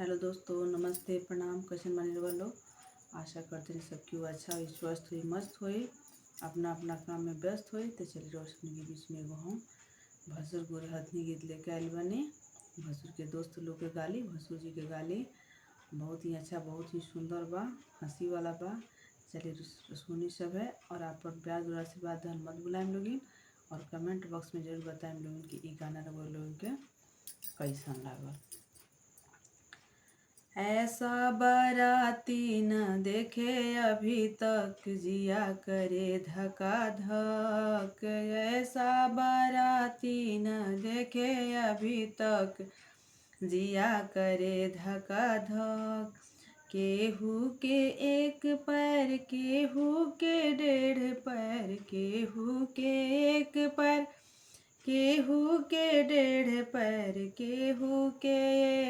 Hello दोस्तों, नमस्ते, प्रणाम। कैसे मानी रउआ लोग? आशा करते हैं सब क्यों अच्छा हुई, स्वस्थ हुई, मस्त हुई, अपना अपना काम में व्यस्त हुई। तो चलिए रोशनी के बीच में एगो हम भसुर गुर हथनी गीत लेके आयल बने। भसुर के दोस्त लोग के गाली, भसुर जी के गाली बहुत ही अच्छा, बहुत ही सुंदर बा, हंसी वाला बा। चलिए सुनी सब है। और आप पर प्यार दुआ आशीर्वाद धन मत बुलाएम लोगिन। और कमेंट बॉक्स में जरूर बताएम लोगिन कि ई गाना रउआ लोगन के कैसन लागल। ऐसा बाराती न देखे अभी तक, जिया करे धका धक। ऐसा बाराती न देखे अभी तक, जिया करे धका धक। केहू के एक पैर, केहू के 1.5 पैर, केहू के एक पैर, केहू के 1.5 पैर, केहू के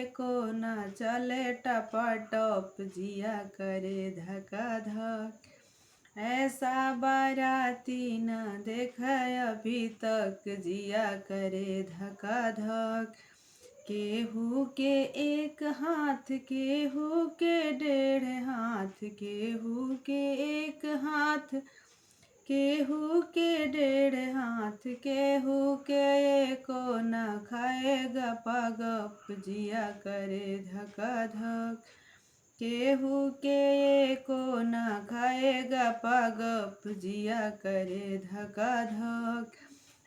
एको ना चले टपाटप, जिया करे धका धक। ऐसा बाराती न देखा अभी तक, जिया करे धका धक। केहू के एक हाथ, केहू के 1.5 हाथ, केहू के एक हाथ, केहू के 1.5 हाथ, केहू के एको न खाएगा पागप, जिया करे धका धक। केहू के एको न खाएगा पागप, जिया करे धका धक।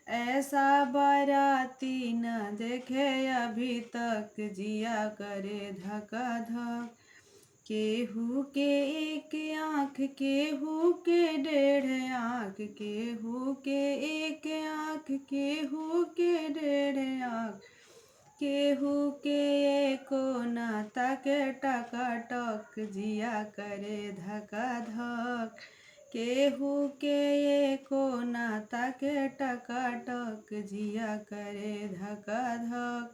ऐसा बाराती न देखे अभी तक, जिया करे धका धक। केहू के एक आँख, केहू के 1.5 आँख, केहू के एक आँख, केहू के 1.5 आँख, केहू के एको ना ताके टकाटक, जिया करे धका धक। केहू के एको ना ताके टकाटक, जिया करे धका धक।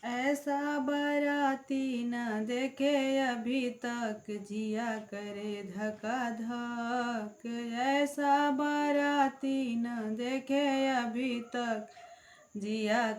ऐसा बाराती न देखे अभी तक, जिया करे धका धक। ऐसा बाराती न देखे अभी तक, जिया